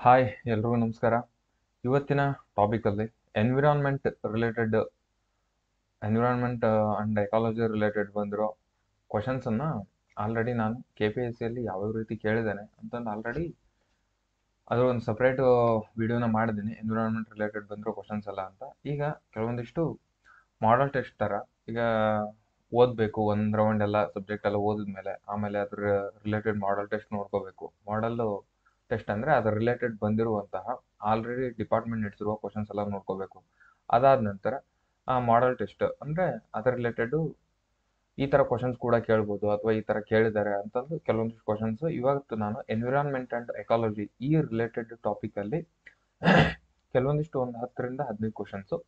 Hi ಎಲ್ರಿಗೂ ನಮಸ್ಕಾರ. ಇವತ್ತಿನ ಟಾಪಿಕಲ್ಲಿ environment related environment and ecology related ಬಂದಿರೋ ಕ್ವಶನ್ಸನ್ನು ಆಲ್ರೆಡಿ ನಾನು ಕೆ ಪಿ ಎಸ್ ಸಿಯಲ್ಲಿ ಯಾವ್ಯಾವ ರೀತಿ ಕೇಳಿದ್ದೇನೆ ಅಂತಂದು ಆಲ್ರೆಡಿ ಅದರ ಒಂದು ಸಪ್ರೇಟು ವಿಡಿಯೋನ ಮಾಡಿದ್ದೀನಿ. ಎನ್ವಿರಾನ್ಮೆಂಟ್ ರಿಲೇಟೆಡ್ ಬಂದಿರೋ ಕ್ವಶನ್ಸ್ ಎಲ್ಲ ಅಂತ. ಈಗ ಕೆಲವೊಂದಿಷ್ಟು ಮಾಡಲ್ ಟೆಸ್ಟ್ ಥರ ಈಗ ಓದಬೇಕು, ಒಂದು ರೌಂಡ್ ಎಲ್ಲ ಸಬ್ಜೆಕ್ಟ್ ಎಲ್ಲ ಓದಿದ್ಮೇಲೆ ಆಮೇಲೆ ಅದ್ರ ರಿಲೇಟೆಡ್ ಮಾಡಲ್ ಟೆಸ್ಟ್ ನೋಡ್ಕೋಬೇಕು. ಮಾಡಲ್ ಟೆಸ್ಟ್ ಅಂದರೆ ಅದರ ರಿಲೇಟೆಡ್ ಬಂದಿರುವಂತಹ ಆಲ್ರೆಡಿ ಡಿಪಾರ್ಟ್ಮೆಂಟ್ ನಡೆಸಿರುವ ಕ್ವಶನ್ಸ್ ಎಲ್ಲ ನೋಡ್ಕೋಬೇಕು. ಅದಾದ ನಂತರ ಮಾಡಲ್ ಟೆಸ್ಟ್ ಅಂದರೆ ಅದರ ರಿಲೇಟೆಡು ಈ ಥರ ಕ್ವಶನ್ಸ್ ಕೂಡ ಕೇಳ್ಬೋದು ಅಥವಾ ಈ ಥರ ಕೇಳಿದ್ದಾರೆ ಅಂತಂದು ಕೆಲವೊಂದಿಷ್ಟು ಕ್ವಶನ್ಸ್. ಇವತ್ತು ನಾನು ಎನ್ವಿರಾನ್ಮೆಂಟ್ ಆ್ಯಂಡ್ ಎಕಾಲಜಿ ಈ ರಿಲೇಟೆಡ್ ಟಾಪಿಕಲ್ಲಿ ಕೆಲವೊಂದಿಷ್ಟು ಒಂದು 10ರಿಂದ 15 ಕ್ವಶನ್ಸು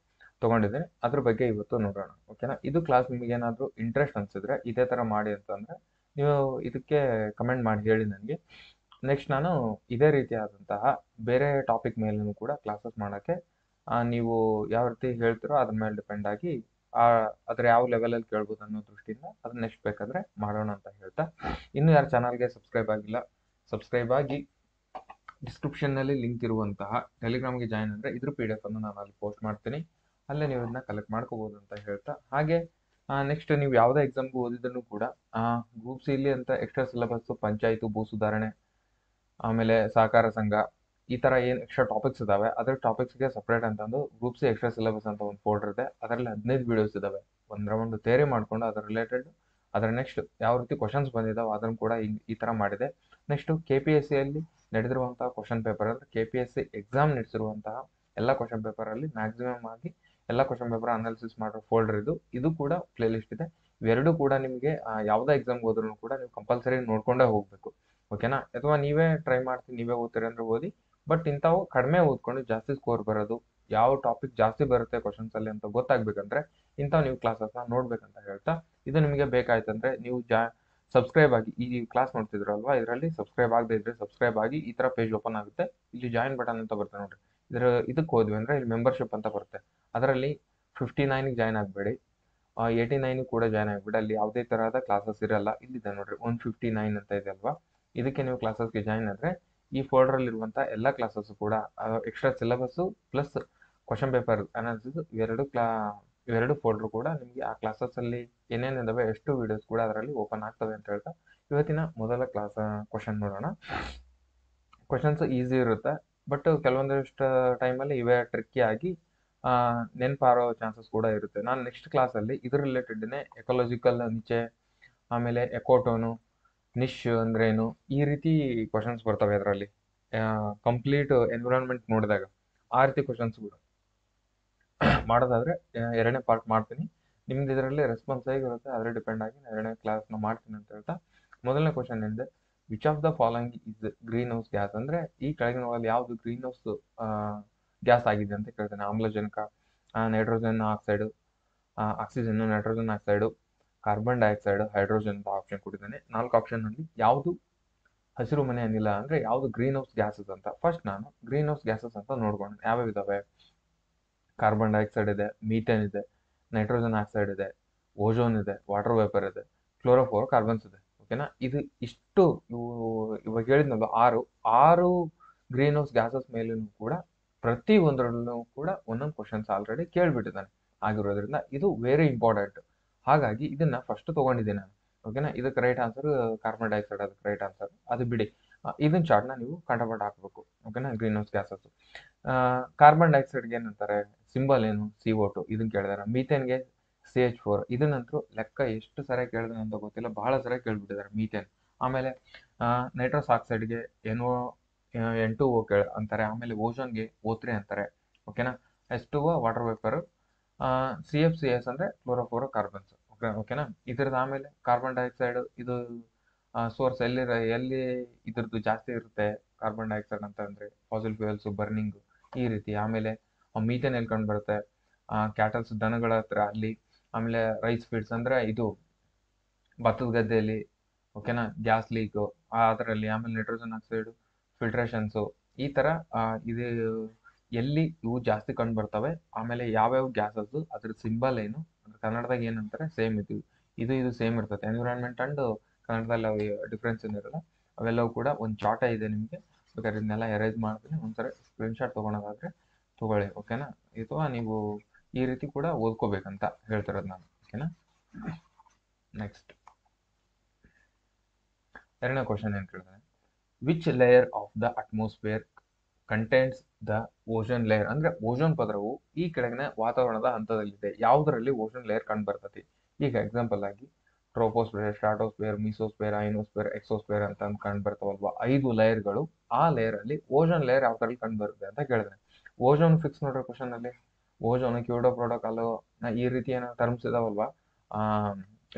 ತೊಗೊಂಡಿದ್ದೀನಿ. ಅದ್ರ ಬಗ್ಗೆ ಇವತ್ತು ನೋಡೋಣ, ಓಕೆನಾ? ಇದು ಕ್ಲಾಸ್ ನಿಮಗೆ ಏನಾದರೂ ಇಂಟ್ರೆಸ್ಟ್ ಅನಿಸಿದ್ರೆ ಇದೇ ಥರ ಮಾಡಿ ಅಂತಂದರೆ ನೀವು ಇದಕ್ಕೆ ಕಮೆಂಟ್ ಮಾಡಿ ಹೇಳಿ ನನಗೆ. ನೆಕ್ಸ್ಟ್ ನಾನು ಇದೇ ರೀತಿಯಾದಂತಹ ಬೇರೆ ಟಾಪಿಕ್ ಮೇಲೂ ಕೂಡ ಕ್ಲಾಸಸ್ ಮಾಡೋಕ್ಕೆ ನೀವು ಯಾವ ರೀತಿ ಹೇಳ್ತೀರೋ ಅದ್ರ ಮೇಲೆ ಡಿಪೆಂಡ್ ಆಗಿ ಅದ್ರ ಯಾವ ಲೆವೆಲಲ್ಲಿ ಕೇಳ್ಬೋದು ಅನ್ನೋ ದೃಷ್ಟಿಯಿಂದ ಅದನ್ನ ನೆಕ್ಸ್ಟ್ ಬೇಕಾದರೆ ಮಾಡೋಣ ಅಂತ ಹೇಳ್ತಾ, ಇನ್ನೂ ಯಾರು ಚಾನಲ್ಗೆ ಸಬ್ಸ್ಕ್ರೈಬ್ ಆಗಿಲ್ಲ ಸಬ್ಸ್ಕ್ರೈಬ್ ಆಗಿ ಡಿಸ್ಕ್ರಿಪ್ಷನ್ನಲ್ಲಿ ಲಿಂಕ್ ಇರುವಂತಹ ಟೆಲಿಗ್ರಾಮ್ಗೆ ಜಾಯ್ನ್ ಅಂದರೆ ಇದ್ರ PDF ಅನ್ನು ನಾನು ಅಲ್ಲಿ ಪೋಸ್ಟ್ ಮಾಡ್ತೀನಿ, ಅಲ್ಲೇ ನೀವು ಇದನ್ನ ಕಲೆಕ್ಟ್ ಮಾಡ್ಕೋಬೋದು ಅಂತ ಹೇಳ್ತಾ, ಹಾಗೆ ನೆಕ್ಸ್ಟ್ ನೀವು ಯಾವುದೇ ಎಕ್ಸಾಮ್ಗೆ ಓದಿದ್ರು ಕೂಡ ಗ್ರೂಪ್ ಸಿಲಿ ಅಂತ ಎಕ್ಸ್ಟ್ರಾ ಸಿಲೆಬಸ್ಸು, ಪಂಚಾಯತು, ಭೂ ಸುಧಾರಣೆ, ಆಮೇಲೆ ಸಹಕಾರ ಸಂಘ, ಈ ಥರ ಏನು ಎಕ್ಸ್ಟ್ರಾ ಟಾಪಿಕ್ಸ್ ಇದ್ದಾವೆ ಅದ್ರ ಟಾಪಿಕ್ಸ್ಗೆ ಸಪ್ರೇಟ್ ಅಂತಂದು ಗ್ರೂಪ್ ಸಿ ಎಕ್ಸ್ಟ್ರಾ ಸಿಲೆಬಸ್ ಅಂತ ಒಂದು ಫೋಲ್ಡರ್ ಇದೆ. ಅದರಲ್ಲಿ 15 ವೀಡಿಯೋಸ್ ಇದ್ದಾವೆ. ಒಂದು ರೌಂಡ್ ತೇರಿ ಮಾಡಿಕೊಂಡು ಅದರ ರಿಲೇಟೆಡ್ ಅದರ ನೆಕ್ಸ್ಟ್ ಯಾವ ರೀತಿ ಕ್ವಶನ್ಸ್ ಬಂದಿದ್ದಾವೆ ಅದನ್ನು ಕೂಡ ಈ ಥರ ಮಾಡಿದೆ. ನೆಕ್ಸ್ಟು ಕೆ ಪಿ ಎಸ್ ಸಿಯಲ್ಲಿ ನಡೆದಿರುವಂತಹ ಕ್ವಶನ್ ಪೇಪರ್ ಅಂದರೆ K P S C exam ನಡೆಸಿರುವಂತಹ ಎಲ್ಲ ಕ್ವಶನ್ ಪೇಪರಲ್ಲಿ ಮ್ಯಾಕ್ಸಿಮಮ್ ಆಗಿ ಎಲ್ಲ ಕ್ವಶನ್ ಪೇಪರ್ ಅನಾಲಿಸಿಸ್ ಮಾಡೋ ಫೋಲ್ಡರ್ ಇದು ಕೂಡ ಪ್ಲೇ ಲಿಸ್ಟ್ ಇದೆ. ಇವೆರಡೂ ಕೂಡ ನಿಮಗೆ ಯಾವುದೇ ಎಕ್ಸಾಮ್ಗೆ ಹೋದ್ರೂ ಕೂಡ ನೀವು ಕಂಪಲ್ಸರಿ ನೋಡ್ಕೊಂಡೇ ಹೋಗಬೇಕು, ಓಕೆನಾ? ಅಥವಾ ನೀವೇ ಟ್ರೈ ಮಾಡ್ತೀನಿ ನೀವೇ ಓದ್ತೀರಿ ಅಂದರೆ ಓದಿ, ಬಟ್ ಇಂಥವು ಕಡಿಮೆ ಓದ್ಕೊಂಡು ಜಾಸ್ತಿ ಸ್ಕೋರ್ ಬರೋದು, ಯಾವ ಟಾಪಿಕ್ ಜಾಸ್ತಿ ಬರುತ್ತೆ ಕ್ವಶನ್ಸಲ್ಲಿ ಅಂತ ಗೊತ್ತಾಗಬೇಕಂದ್ರೆ ಇಂಥವು ನೀವು ಕ್ಲಾಸಸ್ನ ನೋಡ್ಬೇಕಂತ ಹೇಳ್ತಾ, ಇದು ನಿಮಗೆ ಬೇಕಾಯ್ತಂದ್ರೆ ನೀವು ಸಬ್ಸ್ಕ್ರೈಬ್ ಆಗಿ ಈ ಕ್ಲಾಸ್ ನೋಡ್ತಿದ್ರಲ್ವಾ, ಇದರಲ್ಲಿ ಸಬ್ಸ್ಕ್ರೈಬ್ ಆಗದೆ ಇದ್ರೆ ಸಬ್ಸ್ಕ್ರೈಬ್ ಆಗಿ ಈ ಥರ ಪೇಜ್ ಓಪನ್ ಆಗುತ್ತೆ. ಇಲ್ಲಿ ಜಾಯಿನ್ ಬಟನ್ ಅಂತ ಬರುತ್ತೆ ನೋಡ್ರಿ, ಇದಕ್ಕೆ ಹೋದ್ವಿ ಅಂದರೆ ಇಲ್ಲಿ ಮೆಂಬರ್ಶಿಪ್ ಅಂತ ಬರುತ್ತೆ. ಅದರಲ್ಲಿ 59ಗೆ ಜಾಯ್ನ್ ಆಗಬೇಡಿ, 89 ಕೂಡ ಜಾಯ್ನ್ ಆಗಿಬಿಡಿ. ಅಲ್ಲಿ ಯಾವುದೇ ಥರದ ಕ್ಲಾಸಸ್ ಇರಲ್ಲ. ಇಲ್ಲಿದೆ ನೋಡ್ರಿ 159 ಅಂತ ಇದೆ ಅಲ್ವಾ, ಇದಕ್ಕೆ ನೀವು ಕ್ಲಾಸಸ್ಗೆ ಜಾಯ್ನ್ ಆದರೆ ಈ ಫೋಲ್ಡರಲ್ಲಿರುವಂಥ ಎಲ್ಲ ಕ್ಲಾಸಸ್ಸು ಕೂಡ extra syllabus plus question paper analysis ಇವೆರಡು ಫೋಲ್ಡ್ರು ಕೂಡ ನಿಮಗೆ ಆ ಕ್ಲಾಸಸ್ಸಲ್ಲಿ ಏನೇನಿದ್ದಾವೆ ಎಷ್ಟು ವೀಡಿಯೋಸ್ ಕೂಡ ಅದರಲ್ಲಿ ಓಪನ್ ಆಗ್ತವೆ ಅಂತ ಹೇಳ್ತಾ, ಇವತ್ತಿನ ಮೊದಲ ಕ್ವಶನ್ ನೋಡೋಣ. ಕ್ವಶನ್ಸ್ ಈಸಿ ಇರುತ್ತೆ, ಬಟ್ ಕೆಲವೊಂದಿಷ್ಟು ಟೈಮಲ್ಲಿ ಇವೇ ಟ್ರಿಕ್ಕಿ ಆಗಿ ನೆನಪಾರೋ ಚಾನ್ಸಸ್ ಕೂಡ ಇರುತ್ತೆ. ನಾನು ನೆಕ್ಸ್ಟ್ ಕ್ಲಾಸಲ್ಲಿ ಇದ್ರ ರಿಲೇಟೆಡ್ನೇ ಎಕಾಲಜಿಕಲ್ ನಿಚೆ, ಆಮೇಲೆ ಎಕೋಟೋನು, ನಿಶ್ ಅಂದ್ರೇನು, ಈ ರೀತಿ ಕ್ವಶನ್ಸ್ ಬರ್ತವೆ ಅದರಲ್ಲಿ ಕಂಪ್ಲೀಟ್ ಎನ್ವಿರಾನ್ಮೆಂಟ್ ನೋಡಿದಾಗ. ಆ ರೀತಿ ಕ್ವಶನ್ಸ್ ಕೂಡ ಮಾಡೋದಾದರೆ ಎರಡನೇ ಪಾರ್ಟ್ ಮಾಡ್ತೀನಿ. ನಿಮ್ದು ಇದರಲ್ಲಿ ರೆಸ್ಪಾನ್ಸ್ ಹೇಗಿರುತ್ತೆ ಅದರ ಡಿಪೆಂಡ್ ಆಗಿ ನಾನು ಎರಡನೇ ಕ್ಲಾಸ್ನ ಮಾಡ್ತೀನಿ ಅಂತ ಹೇಳ್ತಾ, ಮೊದಲನೇ ಕ್ವಶನ್ ಏನಿದೆ, which of the following is green house gas? ಅಂದರೆ ಈ ಕೆಳಗಿನಗಳಲ್ಲಿ ಯಾವುದು ಗ್ರೀನ್ ಹೌಸ್ ಗ್ಯಾಸ್ ಆಗಿದೆ ಅಂತ ಕೇಳ್ತೇನೆ. ಆಮ್ಲಜನಕ, nitrogen oxide, oxygen, nitrogen oxide, carbon dioxide, hydrogen ಅಂತ ಆಪ್ಷನ್ ಕೊಟ್ಟಿದ್ದೇನೆ. 4 ಆಪ್ಷನ್ನಲ್ಲಿ ಯಾವುದು ಹಸಿರು ಮನೆ ಅನಿಲ ಅಂದರೆ ಯಾವುದು ಗ್ರೀನ್ ಹೌಸ್ ಗ್ಯಾಸಸ್ ಅಂತ. ಫಸ್ಟ್ ನಾನು ಗ್ರೀನ್ ಹೌಸ್ ಗ್ಯಾಸಸ್ ಅಂತ ನೋಡ್ಕೊಂಡು ಯಾವ್ಯಾವ ಇದಾವೆ. ಕಾರ್ಬನ್ ಡೈಆಕ್ಸೈಡ್ ಇದೆ, ಮೀಥೇನ್ ಇದೆ, ನೈಟ್ರೋಜನ್ ಆಕ್ಸೈಡ್ ಇದೆ, ಓಜೋನ್ ಇದೆ, ವಾಟರ್ ವೇಪರ್ ಇದೆ, ಕ್ಲೋರೋಫ್ಲೋರೋ ಕಾರ್ಬನ್ಸ್ ಇದೆ, ಓಕೆನಾ? ಇಷ್ಟು ಇವಾಗ ಹೇಳಿದ್ನಲ್ಲ ಆರು ಗ್ರೀನ್ ಹೌಸ್ ಗ್ಯಾಸಸ್ ಮೇಲೂ ಕೂಡ ಪ್ರತಿ ಒಂದರಲ್ಲೂ ಕೂಡ ಒಂದೊಂದು ಕ್ವಶನ್ಸ್ ಆಲ್ರೆಡಿ ಕೇಳಿಬಿಟ್ಟಿದ್ದಾನೆ ಆಗಿರೋದ್ರಿಂದ ಇದು ವೆರಿ ಇಂಪಾರ್ಟೆಂಟ್. ಹಾಗಾಗಿ ಇದನ್ನ ಫಸ್ಟ್ ತೊಗೊಂಡಿದ್ದೀನಿ ನಾನು, ಓಕೆನಾ? ಇದಕ್ಕೆ ರೈಟ್ ಆನ್ಸರ್ ಕಾರ್ಬನ್ ಡೈಆಕ್ಸೈಡ್, ಅದಕ್ಕೆ ರೈಟ್ ಆನ್ಸರ್. ಅದು ಬಿಡಿ, ಇದನ್ನ ಚಾರ್ಟ್ನ ನೀವು ಕಂಠಪಾಠ ಹಾಕಬೇಕು, ಓಕೆನಾ? Green house gases. ಕಾರ್ಬನ್ ಡೈಆಕ್ಸೈಡ್ಗೆ ಏನಂತಾರೆ, ಸಿಂಬಲ್ ಏನು, CO2 ಇದನ್ನ ಕೇಳಿದಾರೆ. ಮೀಥೇನ್ಗೆ CH4. ಇದನ್ನಂತರೂ ಲೆಕ್ಕ ಎಷ್ಟು ಸರಿ ಕೇಳಿದಾನೆ ಅಂತ ಗೊತ್ತಿಲ್ಲ, ಬಹಳ ಸರಿ ಕೇಳ್ಬಿಟ್ಟಿದ್ದಾರೆ ಮೀಥೇನ್. ಆಮೇಲೆ ನೈಟ್ರಸ್ ಆಕ್ಸೈಡ್ಗೆ N2O ಅಂತಾರೆ. ಆಮೇಲೆ ಓಜೋನ್ಗೆ O3 ಅಂತಾರೆ, ಓಕೆನಾ? H2O ವಾಟರ್ ವೇಪರ್, CFCS ಅಂದರೆ ಕ್ಲೋರೋಫ್ಲೋರೋ ಕಾರ್ಬನ್ಸ್, ಓಕೆನಾ? ಇದ್ರದ್ದು ಆಮೇಲೆ ಕಾರ್ಬನ್ ಡೈಆಕ್ಸೈಡ್ ಇದು ಸೋರ್ಸ್ ಎಲ್ಲಿ ಇದ್ರದ್ದು ಜಾಸ್ತಿ ಇರುತ್ತೆ ಕಾರ್ಬನ್ ಡೈಆಕ್ಸೈಡ್ ಅಂತ ಅಂದರೆ ಫಾಸಿಲ್ ಫ್ಯೂಯಲ್ಸು, ಬರ್ನಿಂಗು, ಈ ರೀತಿ. ಆಮೇಲೆ ಮೀಥೇನ್ ಎಲ್ಲಿ ಕಂಡು ಬರುತ್ತೆ, ಕ್ಯಾಟಲ್ಸ್, ದನಗಳ ಹತ್ರ ಅಲ್ಲಿ. ಆಮೇಲೆ ರೈಸ್ ಫೀಡ್ಸ್ ಅಂದರೆ ಇದು ಭತ್ತದ ಗದ್ದೆಯಲ್ಲಿ, ಓಕೆನಾ? ಗ್ಯಾಸ್ ಲೀಕು ಅದರಲ್ಲಿ. ಆಮೇಲೆ ನೈಟ್ರೋಜನ್ ಆಕ್ಸೈಡು, ಫಿಲ್ಟ್ರೇಷನ್ಸು, ಈ ಥರ ಇದು ಎಲ್ಲಿ ಇವು ಜಾಸ್ತಿ ಕಂಡು ಬರ್ತವೆ. ಆಮೇಲೆ ಯಾವ್ಯಾವ ಗ್ಯಾಸಸ್ಸು ಅದ್ರ ಸಿಂಬಲ್ ಏನು, ಕನ್ನಡದಾಗ ಏನಂತಾರೆ ಸೇಮ್ ಇದು ಸೇಮ್ ಇರ್ತದೆ. ಎನ್ವಿರಾನ್ಮೆಂಟ್ ಆ್ಯಂಡ್ ಕನ್ನಡದಲ್ಲಿ ಡಿಫ್ರೆನ್ಸ್ ಏನಿರಲ್ಲ, ಅವೆಲ್ಲವೂ ಕೂಡ ಒಂದು ಚಾರ್ಟೇ ಇದೆ ನಿಮಗೆ, ಬೇಕಾದ್ರೆ ಇದನ್ನೆಲ್ಲ ಎರೇಸ್ ಮಾಡ್ತೀನಿ, ಒಂದ್ಸರಿ ಸ್ಕ್ರೀನ್ಶಾಟ್ ತೊಗೊಳೋದಾದರೆ ತೊಗೊಳ್ಳಿ, ಓಕೆನಾ. ಅಥವಾ ನೀವು ಈ ರೀತಿ ಕೂಡ ಓದ್ಕೋಬೇಕಂತ ಹೇಳ್ತಿರೋದು ನಾನು, ಓಕೆನಾ. ನೆಕ್ಸ್ಟ್ ಎರಡನೇ ಕ್ವಶನ್ ಏನು ಕೇಳಿದ್ರೆ, which layer of the atmosphere contents the ozone layer, ಅಂದ್ರೆ ಓಜೋನ್ ಪದರವು ಈ ಕೆಳಗಿನ ವಾತಾವರಣದ ಹಂತದಲ್ಲಿದೆ, ಯಾವುದರಲ್ಲಿ ಓಜೋನ್ ಲೇಯರ್ ಕಂಡು ಬರ್ತದೆ. ಈಗ ಎಕ್ಸಾಂಪಲ್ ಆಗಿ ಟ್ರೋಪೋಸ್ಫಿಯರ್, ಸ್ಟ್ರಾಟೋಸ್ಫಿಯರ್, ಮೀಸೋಸ್ಫಿಯರ್, ಐನೋಸ್ಫಿಯರ್, ಎಕ್ಸೋಸ್ಫಿಯರ್ ಅಂತ ಕಂಡು ಬರ್ತಾವಲ್ವಾ, 5 ಲೇಯರ್ಗಳು. ಆ ಲೇಯರ್ ಅಲ್ಲಿ ಓಜೋನ್ ಲೇಯರ್ ಯಾವ ತರ ಕಂಡು ಬರುತ್ತೆ ಅಂತ ಕೇಳಿದ್ರೆ, ಓಜೋನ್ ಫಿಕ್ಸ್ ನೋಡ್ರಿ ಕ್ವಶನ್ ಅಲ್ಲಿ. ಓಜೋನ್, ಕ್ಯೋಟೋ ಪ್ರೋಟೋಕಾಲ್, ಈ ರೀತಿ ಏನೋ ಟರ್ಮ್ಸ್ ಇದಾವಲ್ವಾ,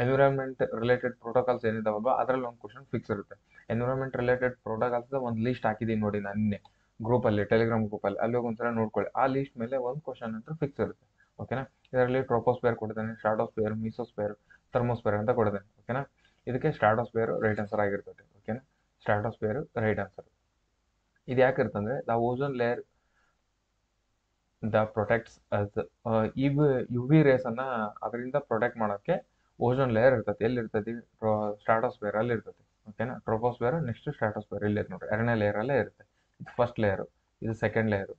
ಎನ್ವಿರಾನ್ಮೆಂಟ್ ರಿಲೇಟೆಡ್ ಪ್ರೋಟೋಕಾಲ್ಸ್ ಏನಿದಾವಲ್ವಾ, ಅದರಲ್ಲಿ ಒಂದು ಕ್ವಶನ್ ಫಿಕ್ಸ್ ಇರುತ್ತೆ. ಎನ್ವಿರಾನ್ಮೆಂಟ್ ರಿಲೇಟೆಡ್ ಪ್ರೋಟೋಕಾಲ್ಸ್ ಒಂದು ಲಿಸ್ಟ್ ಹಾಕಿದೀನಿ ನೋಡಿ ನಾನು ನಿನ್ನೆ ಗ್ರೂಪಲ್ಲಿ, ಟೆಲಿಗ್ರಾಮ್ ಗ್ರೂಪಲ್ಲಿ, ಅಲ್ಲಿ ಹೋಗಿ ಒಂದ್ಸಲ ನೋಡ್ಕೊಳ್ಳಿ. ಆ ಲಿಸ್ಟ್ ಮೇಲೆ ಒಂದು ಕ್ವಶನ್ ಅಂತ ಫಿಕ್ಸ್ ಇರುತ್ತೆ, ಓಕೆನಾ. ಇದರಲ್ಲಿ ಟ್ರೋಪೋಸ್ಫಿಯರ್ ಕೊಡ್ತಾನೆ, ಸ್ಟ್ರಾಟೋಸ್ಫಿಯರ್, ಮೀಸೋಸ್ಫಿಯರ್, ಥರ್ಮೋಸ್ಫಿಯರ್ ಅಂತ ಕೊಡ್ತಾನೆ, ಓಕೆನಾ. ಇದಕ್ಕೆ ಸ್ಟ್ರಾಟೋಸ್ಫಿಯರ್ ರೈಟ್ ಆನ್ಸರ್ ಆಗಿರ್ತದೆ, ಓಕೆನಾ. Stratosphere right answer. ಇದು ಯಾಕಿರ್ತಂದ್ರೆ the ozone layer the protects U V rays ಅನ್ನ ಅದರಿಂದ ಪ್ರೊಟೆಕ್ಟ್ ಮಾಡೋಕ್ಕೆ ಓಜೋನ್ ಲೇಯರ್ ಇರ್ತದೆ. ಎಲ್ಲಿ ಇರ್ತದೆ? ಸ್ಟ್ರಾಟೋಸ್ಫಿಯರ್ ಅಲ್ಲಿ ಇರ್ತದೆ, ಓಕೆನಾ. ಟ್ರೋಪೋಸ್ಫಿಯರ್ ನೆಕ್ಸ್ಟ್ ಸ್ಟ್ರಾಟೋಸ್ಫಿಯರ್ ಇಲ್ಲಿ ನೋಡ್ರಿ, ಎರಡನೇ ಲೇಯರ್ ಅಲ್ಲೇ ಇರುತ್ತೆ. ಇದು ಫಸ್ಟ್ ಲೇಯರ್, ಇದು second layer,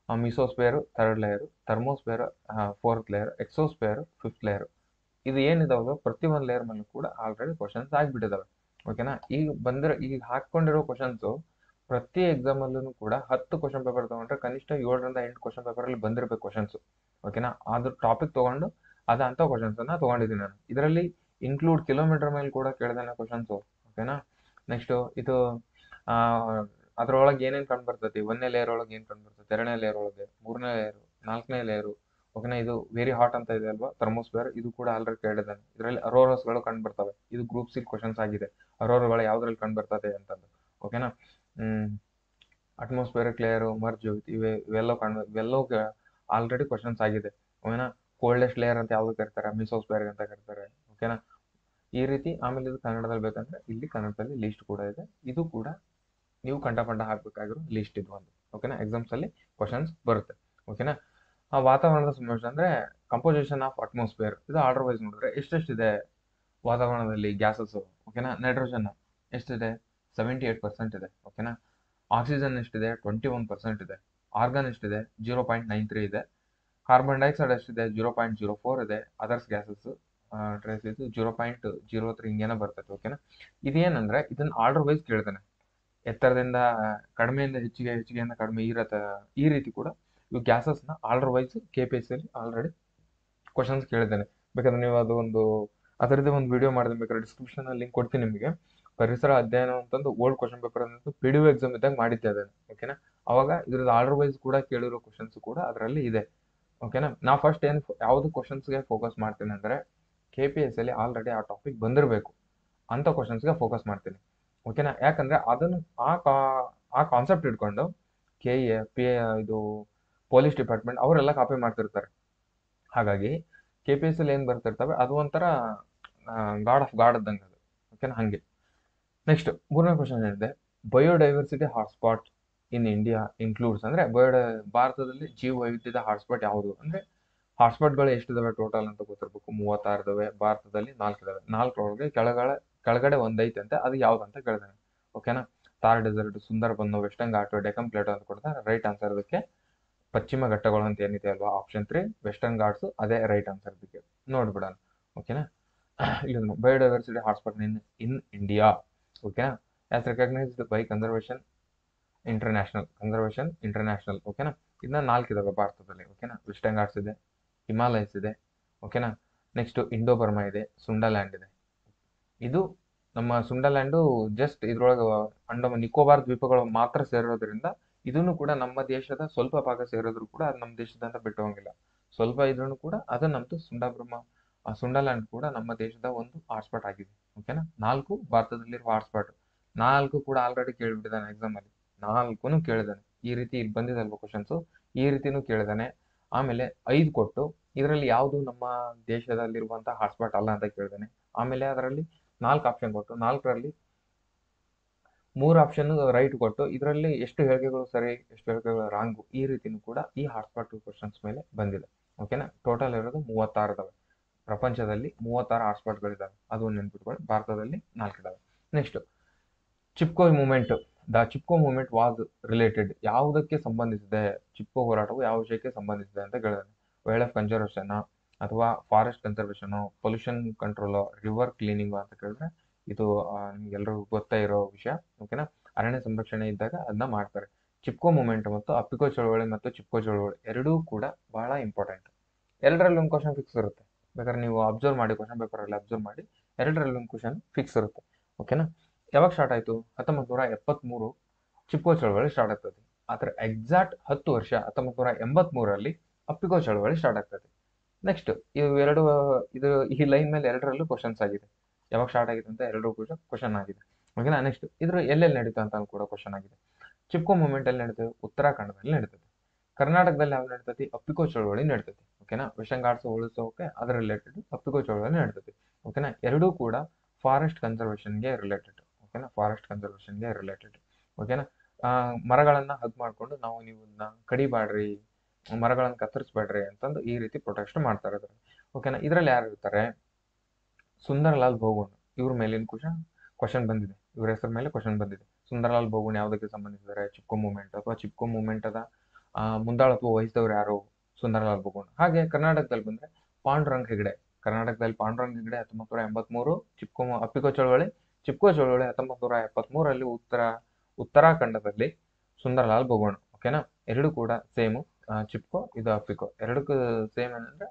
mesosphere third layer, thermosphere fourth layer, exosphere fifth layer. ಇದು ಏನಿದಾವಲ್ಲ ಪ್ರತಿ ಒಂದು ಲೇಯರ್ ಮೇಲೆ ಕೂಡ ಆಲ್ರೆಡಿ ಕ್ವಶನ್ಸ್ ಆಗಿಬಿಟ್ಟಿದಾವೆ, ಓಕೆನಾ. ಈಗ ಹಾಕೊಂಡಿರೋ ಕ್ವಶನ್ಸ್ ಪ್ರತಿ ಎಕ್ಸಾಮ್ ಅಲ್ಲೂ ಕೂಡ 10 ಕ್ವಶನ್ ಪೇಪರ್ ತಗೊಂಡ್ರೆ ಕನಿಷ್ಠ 7ರಿಂದ 8 ಕ್ವಶನ್ ಪೇಪರ್ ಅಲ್ಲಿ ಬಂದಿರಬೇಕು ಕ್ವಶನ್ಸ್, ಓಕೆನಾ. ಅದ್ರ ಟಾಪಿಕ್ ತಗೊಂಡು ಅದಂತ ಕ್ವಶನ್ಸ್ ಅನ್ನ ತಗೊಂಡಿದ್ದೀನಿ ನಾನು. ಇದರಲ್ಲಿ ಇನ್ಕ್ಲೂಡ್ ಕಿಲೋಮೀಟರ್ ಮೇಲೆ ಕೂಡ ಕೇಳಿದಾನೆ ಕ್ವಶನ್ಸ್, ಓಕೆನಾ. ನೆಕ್ಸ್ಟ್ ಇದು ಅದ್ರೊಳಗೆ ಏನೇನು ಕಂಡು ಬರ್ತೈತಿ, ಒಂದನೇ ಲೇಯರ್ ಒಳಗೆ ಏನು ಕಂಡು ಬರ್ತೈತಿ, ಎರಡನೇ ಲೇಯರ್ ಒಳಗೆ, ಮೂರನೇ ಲೇಯರ್, ನಾಲ್ಕನೇ ಲೇಯರು, ಓಕೆನಾ. ಇದು ವೆರಿ ಹಾಟ್ ಅಂತ ಇದೆ ಅಲ್ವಾ, ಥರ್ಮೋಸ್ಫಿಯರ್, ಇದು ಕೂಡ ಆಲ್ರೆಡಿ ಕೇಳಿದ್ದಾನೆ. ಇದರಲ್ಲಿ ಅರೋರಸ್ಗಳು ಕಂಡು ಬರ್ತವೆ, ಇದು ಗ್ರೂಪ್ ಸಿ ಕ್ವಶನ್ಸ್ ಆಗಿದೆ, ಅರೋರಗಳು ಯಾವ್ದ್ರಲ್ಲಿ ಕಂಡು ಬರ್ತದೆ ಅಂತಂದು, ಓಕೆನಾ. ಅಟ್ಮಾಸ್ಫಿಯರಿಕ್ ಲೇಯರು, ಮರ್ಜು, ಇವೆಲ್ಲವೂ ಆಲ್ರೆಡಿ ಕ್ವಶನ್ಸ್ ಆಗಿದೆ, ಓಕೆನಾ. ಕೋಲ್ಡೆಸ್ಟ್ ಲೇಯರ್ ಅಂತ ಯಾವ್ದು ಕರೀತಾರೆ, ಮಿಸೋಸ್ಫಿಯರ್ ಅಂತ ಕರೀತಾರೆ, ಓಕೆನಾ. ಈ ರೀತಿ. ಆಮೇಲೆ ಇದು ಕನ್ನಡದಲ್ಲಿ ಬೇಕಂದ್ರೆ ಇಲ್ಲಿ ಕನ್ನಡದಲ್ಲಿ ಲಿಸ್ಟ್ ಕೂಡ ಇದೆ, ಇದು ಕೂಡ ನೀವು ಕಂಠಪಂಡ ಹಾಕ್ಬೇಕಾಗಿರೋ ಲಿಸ್ಟ್ ಇದು ಒಂದು, ಓಕೆನಾ. ಎಕ್ಸಾಮ್ಸ್ ಅಲ್ಲಿ ಕ್ವಶನ್ಸ್ ಬರುತ್ತೆ, ಓಕೆನಾ. ಆ ವಾತಾವರಣದ ಸಮಾವೇಶ ಅಂದ್ರೆ ಕಂಪೋಸಿಷನ್ ಆಫ್ ಅಟ್ಮಾಸ್ಫಿಯರ್, ಇದು ಆರ್ಡರ್ ವೈಸ್ ನೋಡಿದ್ರೆ ಎಷ್ಟೆಷ್ಟಿದೆ ವಾತಾವರಣದಲ್ಲಿ ಗ್ಯಾಸಸ್, ಓಕೆನಾ. ನೈಟ್ರೋಜನ್ ಎಷ್ಟಿದೆ? 78% ಇದೆ, ಓಕೆನಾ. ಆಕ್ಸಿಜನ್ ಎಷ್ಟಿದೆ? 21% ಇದೆ. ಆರ್ಗನ್ ಎಷ್ಟಿದೆ? 0.93 ಇದೆ. ಕಾರ್ಬನ್ ಡೈಆಕ್ಸೈಡ್ ಎಷ್ಟಿದೆ? 0.04 ಇದೆ. ಅದರ್ಸ್ ಗ್ಯಾಸಸ್ ಟ್ರೇಸ್ ಇದು 0.03 ಹಿಂಗೇನೋ ಬರ್ತೈತೆ, ಓಕೆನಾ. ಇದೇನಂದ್ರೆ ಇದನ್ನ ಆರ್ಡರ್ ವೈಸ್ ಕೇಳ್ತಾನೆ, ಎತ್ತರದಿಂದ ಕಡಿಮೆಯಿಂದ ಹೆಚ್ಚಿಗೆ, ಹೆಚ್ಚಿಗೆಯಿಂದ ಕಡಿಮೆ ಇರತ್ತೆ. ಈ ರೀತಿ ಕೂಡ ಇವು ಗ್ಯಾಸಸ್ನ ಆರ್ಡರ್ ವೈಸ್ KPSC ಅಲ್ಲಿ ಆಲ್ರೆಡಿ ಕ್ವಶನ್ಸ್ ಕೇಳಿದ್ದೇನೆ. ಬೇಕಾದ್ರೆ ನೀವು ಅದು ಅದರದ್ದೇ ಒಂದು ವಿಡಿಯೋ ಮಾಡಿದ್ರೆ ಬೇಕಾದ್ರೆ ಡಿಸ್ಕ್ರಿಪ್ಷನ್ ಅಲ್ಲಿ ಲಿಂಕ್ ಕೊಡ್ತೀನಿ ನಿಮಗೆ. ಪರಿಸರ ಅಧ್ಯಯನ ಅಂತಂದು ಓಲ್ಡ್ ಕ್ವಶನ್ ಪೇಪರ್ ಅಂತ PDO ಎಕ್ಸಾಮ್ ಇದ್ದಾಗ ಮಾಡಿದ್ದೆ ಅದನ್ನು, ಓಕೆನಾ. ಅವಾಗ ಇದ್ರದ್ದು ಆರ್ಡರ್ ವೈಸ್ ಕೂಡ ಕೇಳಿರೋ ಕ್ವಶನ್ಸ್ ಕೂಡ ಅದರಲ್ಲಿ ಇದೆ, ಓಕೆನಾ. ನಾ ಫಸ್ಟ್ ಯಾವ್ದು ಕ್ವಶನ್ಸ್ಗೆ ಫೋಕಸ್ ಮಾಡ್ತೀನಿ ಅಂದ್ರೆ KPSC ಅಲ್ಲಿ ಆಲ್ರೆಡಿ ಆ ಟಾಪಿಕ್ ಬಂದಿರಬೇಕು ಅಂತ ಕ್ವಶನ್ಸ್ಗೆ ಫೋಕಸ್ ಮಾಡ್ತೀನಿ, ಓಕೆನಾ. ಯಾಕಂದ್ರೆ ಅದನ್ನು ಆ ಕಾನ್ಸೆಪ್ಟ್ ಇಟ್ಕೊಂಡು ಇದು ಪೊಲೀಸ್ ಡಿಪಾರ್ಟ್ಮೆಂಟ್ ಅವರೆಲ್ಲ ಕಾಪಿ ಮಾಡ್ತಿರ್ತಾರೆ. ಹಾಗಾಗಿ KPSC ಅಲ್ಲಿ ಏನ್ ಬರ್ತಿರ್ತವೆ ಅದು ಒಂಥರ ಗಾಡ್ ಆಫ್ ಗಾಡ್ ಇದ್ದಂಗೆ ಅದು, ಓಕೆನಾ. ಹಂಗೆ ನೆಕ್ಸ್ಟ್ ಮೂರನೇ ಕ್ವಶನ್ ಏನಿದೆ, biodiversity hotspot in India includes, ಅಂದ್ರೆ ಭಾರತದಲ್ಲಿ ಜೀವ ವೈವಿಧ್ಯದ ಹಾಟ್ಸ್ಪಾಟ್ ಯಾವುದು ಅಂದ್ರೆ, ಹಾಟ್ಸ್ಪಾಟ್ಗಳು ಎಷ್ಟಿದಾವೆ ಟೋಟಲ್ ಅಂತ ಗೊತ್ತಿರಬೇಕು. 36 ಇದಾವೆ, ಭಾರತದಲ್ಲಿ 4 ಇದಾವೆ. 4ರೊಳಗೆ ಕೆಳಗಡೆ ಒಂದೈತೆ ಅಂತೆ, ಅದು ಯಾವ್ದಂತ ಕೇಳಿದಾನೆ, ಓಕೆನಾ. Thar desert, Sundarban, Western Ghat, Deccan plateau ಅಂತ ಕೊಡ್ತಾರೆ. ರೈಟ್ ಆನ್ಸರ್ ಅದಕ್ಕೆ ಪಶ್ಚಿಮ ಘಟ್ಟಗಳು ಅಂತ ಏನಿದೆ ಅಲ್ವಾ, ಆಪ್ಷನ್ 3 ವೆಸ್ಟರ್ನ್ ಘಾಟ್ಸ್, ಅದೇ ರೈಟ್ ಆನ್ಸರ್ ಇದಕ್ಕೆ. ನೋಡ್ಬಿಡೋಣ, ಓಕೆನಾ. ಇಲ್ಲಿ ಬಯೋಡೈವರ್ಸಿಟಿ ಹಾಟ್ಸ್ಪಾಟ್ ಇನ್ ಇಂಡಿಯಾ, ಓಕೆನಾ, as recognised by conservation international, ಓಕೆನಾ. ಇದನ್ನ 4 ಇದಾವೆ ಭಾರತದಲ್ಲಿ, ಓಕೆನಾ. ವೆಸ್ಟರ್ನ್ ಘಾಟ್ಸ್ ಇದೆ, ಹಿಮಾಲಯಸ್ ಇದೆ, ಓಕೆನಾ. ನೆಕ್ಸ್ಟ್ ಇಂಡೋ ಬರ್ಮಾ ಇದೆ, ಸುಂಡರ್ಲ್ಯಾಂಡ್ ಇದೆ. ಇದು ನಮ್ಮ ಸುಂಡರ್ಲ್ಯಾಂಡು ಜಸ್ಟ್ ಇದ್ರೊಳಗೆ ನಿಕೋಬಾರ್ ದ್ವೀಪಗಳು ಮಾತ್ರ ಸೇರೋದ್ರಿಂದ ಇದನ್ನು ಕೂಡ ನಮ್ಮ ದೇಶದ ಸ್ವಲ್ಪ ಭಾಗ ಸೇರಿದ್ರು ಕೂಡ ಅದು ನಮ್ಮ ದೇಶದ ಅಂತ ಬಿಟ್ಟು ಹೋಗಿಲ್ಲ. ಸ್ವಲ್ಪ ಇದ್ರೂ ಕೂಡ ಅದು ನಮ್ದು ಸುಂಡರ್ಲ್ಯಾಂಡ್ ಕೂಡ ನಮ್ಮ ದೇಶದ ಒಂದು ಹಾಟ್ಸ್ಪಾಟ್ ಆಗಿದೆ, ಓಕೆನಾ. 4 ಭಾರತದಲ್ಲಿರುವ ಹಾಟ್ಸ್ಪಾಟ್, 4 ಕೂಡ ಆಲ್ರೆಡಿ ಕೇಳಿಬಿಟ್ಟಿದ್ದಾನೆ ಎಕ್ಸಾಮ್ ಅಲ್ಲಿ, 4 ಕೇಳಿದಾನೆ. ಈ ರೀತಿ ಇಲ್ಲಿ ಬಂದಿದಲ್ವ ಕ್ವಶನ್ಸ್, ಈ ರೀತಿನೂ ಕೇಳಿದಾನೆ. ಆಮೇಲೆ 5 ಕೊಟ್ಟು ಇದರಲ್ಲಿ ಯಾವುದು ನಮ್ಮ ದೇಶದಲ್ಲಿರುವಂತಹ ಹಾಟ್ಸ್ಪಾಟ್ ಅಲ್ಲ ಅಂತ ಕೇಳಿದಾನೆ. ಆಮೇಲೆ ಅದರಲ್ಲಿ 4 ಆಪ್ಷನ್ ಕೊಟ್ಟು 4ರಲ್ಲಿ 3 ಆಪ್ಷನ್ ರೈಟ್ ಕೊಟ್ಟು ಇದರಲ್ಲಿ ಎಷ್ಟು ಹೇಳಿಕೆಗಳು ಸರಿ, ಎಷ್ಟು ಹೇಳಿಕೆಗಳು ರಾಂಗು, ಈ ರೀತಿನೂ ಕೂಡ ಈ ಹಾಟ್ಸ್ಪಾಟ್ ಕ್ವಶನ್ಸ್ ಮೇಲೆ ಬಂದಿದೆ, ಓಕೆನಾ. ಟೋಟಲ್ ಇರೋದು 36 ಇದಾವೆ. ಪ್ರಪಂಚದಲ್ಲಿ 36 ಹಾಟ್ಸ್ಪಾಟ್ಗಳಿದ್ದಾವೆ, ಅದು ನೆನ್ಪಿಟ್ಕೊಳ್ಳಿ. ಭಾರತದಲ್ಲಿ 4 ಇದಾವೆ. Next Chipko movement the Chipko movement was related, ಯಾವುದಕ್ಕೆ ಸಂಬಂಧಿಸಿದೆ, ಚಿಪ್ಕೋ ಹೋರಾಟವು ಯಾವ ವಿಷಯಕ್ಕೆ ಸಂಬಂಧಿಸಿದೆ ಅಂತ ಕೇಳಿದಾನೆ. ವೈಲ್ಡ್ ಲೈಫ್ ಕನ್ಸರ್ವೇಷನ್ ಅಥವಾ forest conservation, pollution control, river cleaning ಅಂತ ಕೇಳಿದ್ರೆ ಇದು ನಿಮ್ಗೆಲ್ರಿಗೂ ಗೊತ್ತಾ ಇರೋ ವಿಷಯ. ಓಕೆನಾ, ಅರಣ್ಯ ಸಂರಕ್ಷಣೆ ಇದ್ದಾಗ ಅದನ್ನ ಮಾಡ್ತಾರೆ. ಚಿಪ್ಕೋ ಮೂವ್ಮೆಂಟ್ ಮತ್ತು ಅಪ್ಪಿಕೋ ಚಳವಳಿ ಮತ್ತು ಚಿಪ್ಕೋ ಚಳವಳಿ ಎರಡೂ ಕೂಡ ಬಹಳ ಇಂಪಾರ್ಟೆಂಟ್. ಎರಡರಲ್ಲಿ ಒಂದು ಕ್ವಶನ್ ಫಿಕ್ಸ್ ಇರುತ್ತೆ, ಬೇಕಾದ್ರೆ ನೀವು ಅಬ್ಸರ್ವ್ ಮಾಡಿ, ಕ್ವಶನ್ ಪೇಪರ್ ಅಲ್ಲಿ ಅಬ್ಸರ್ವ್ ಮಾಡಿ, ಎರಡರಲ್ಲಿ ಒಂದು ಕ್ವಶನ್ ಫಿಕ್ಸ್ ಇರುತ್ತೆ. ಓಕೆನಾ, ಯಾವಾಗ ಸ್ಟಾರ್ಟ್ ಆಯ್ತು? 1973 ಚಿಪ್ಕೋ ಚಳವಳಿ ಸ್ಟಾರ್ಟ್ ಆಗ್ತದೆ. ಆದ್ರೆ ಎಕ್ಸಾಕ್ಟ್ 10 ವರ್ಷ 1983ರಲ್ಲಿ ಅಪ್ಪಿಕೋ ಚಳವಳಿ ಸ್ಟಾರ್ಟ್ ಆಗ್ತದೆ. ನೆಕ್ಸ್ಟ್ ಇವೆರಡು, ಇದು ಈ ಲೈನ್ ಮೇಲೆ ಎರಡರಲ್ಲೂ ಕ್ವಶನ್ಸ್ ಆಗಿದೆ, ಯಾವಾಗ ಸ್ಟಾರ್ಟ್ ಆಗಿದೆ ಅಂತ ಎರಡೂ ಕೂಡ ಕ್ವಶನ್ ಆಗಿದೆ. ಓಕೆನಾ, ನೆಕ್ಸ್ಟ್ ಇದ್ರ ಎಲ್ಲೆಲ್ಲಿ ನಡೀತಾ ಅಂತ ಕೂಡ ಕ್ವಶನ್ ಆಗಿದೆ. ಚಿಪ್ಕೋ ಮೂವ್ಮೆಂಟ್ ಎಲ್ಲಿ ನಡೀತದೆ? ಉತ್ತರಾಖಂಡದಲ್ಲಿ ನಡೀತದೆ. ಕರ್ನಾಟಕದಲ್ಲಿ ಯಾವ ನಡೀತೈತಿ? ಅಪ್ಪಿಕೋ ಚಳವಳಿ ನಡೀತೈತಿ. ಓಕೆನಾ, ವೆಸ್ಟರ್ನ್ ಘಾಟ್ಸ್ ಉಳಿಸೋಕೆ ಅದರ ರಿಲೇಟೆಡ್ ಅಪ್ಪಿಕೋ ಚಳವಳಿ ನಡೀತೈತಿ. ಓಕೆನಾ, ಎರಡೂ ಕೂಡ ಫಾರೆಸ್ಟ್ ಕನ್ಸರ್ವೇಷನ್ಗೆ ರಿಲೇಟೆಡ್. ಓಕೆನಾ, ಫಾರೆಸ್ಟ್ ಕನ್ಸರ್ವೇಷನ್ಗೆ ರಿಲೇಟೆಡ್. ಓಕೆನಾ, ಮರಗಳನ್ನ ಹಗ್ ಮಾಡ್ಕೊಂಡು ನೀವು ಕಡಿಬಾಡ್ರಿ, ಮರಗಳನ್ನ ಕತ್ತರಿಸ್ಬೇಡ್ರಿ ಅಂತಂದು ಈ ರೀತಿ ಪ್ರೊಟೆಸ್ಟ್ ಮಾಡ್ತಾರೆ ಅದ್ರಲ್ಲಿ. ಓಕೆನಾ, ಇದ್ರಲ್ಲಿ ಯಾರು ಇರ್ತಾರೆ? ಸುಂದರಲಾಲ್ ಬಹುಗುಣ್, ಇವ್ರ ಮೇಲಿನ ಕ್ವಶನ್ ಬಂದಿದೆ, ಇವ್ರ ಹೆಸರ ಮೇಲೆ ಕ್ವಶನ್ ಬಂದಿದೆ. ಸುಂದರಲಾಲ್ ಬಹುಗುಣ್ ಯಾವುದಕ್ಕೆ ಸಂಬಂಧಿಸಿದ್ದಾರೆ? ಚಿಪ್ಕೋ ಮೂವ್ಮೆಂಟ್ ಅಥವಾ ಚಿಪ್ಕೋ ಮೂವ್ಮೆಂಟ್ ಅದ ಮುಂದಾಳತ್ವ ವಹಿಸಿದವರು ಯಾರು? ಸುಂದರಲಾಲ್ ಬಹುಗುಣ್. ಹಾಗೆ ಕರ್ನಾಟಕದಲ್ಲಿ ಬಂದ್ರೆ ಪಾಂಡುರಂಗ್ ಹೆಗಡೆ. ಕರ್ನಾಟಕದಲ್ಲಿ ಪಾಂಡುರಂಗ್ ಹೆಗಡೆ 1983 ಅಪ್ಪಿಕೋ ಚಳವಳಿ. ಚಿಪ್ಕೋ ಚಳವಳಿ 1973ರಲ್ಲಿ ಉತ್ತರಾಖಂಡದಲ್ಲಿ ಸುಂದರಲಾಲ್ ಬಹುಗುಣ್. ಓಕೆನಾ, ಎರಡು ಕೂಡ ಸೇಮು. ಚಿಪ್ಕೋ ಇದು ಅಪ್ಪಿಕೋ, ಎರಡಕ್ಕೂ ಸೇಮ್ ಏನಂದ್ರೆ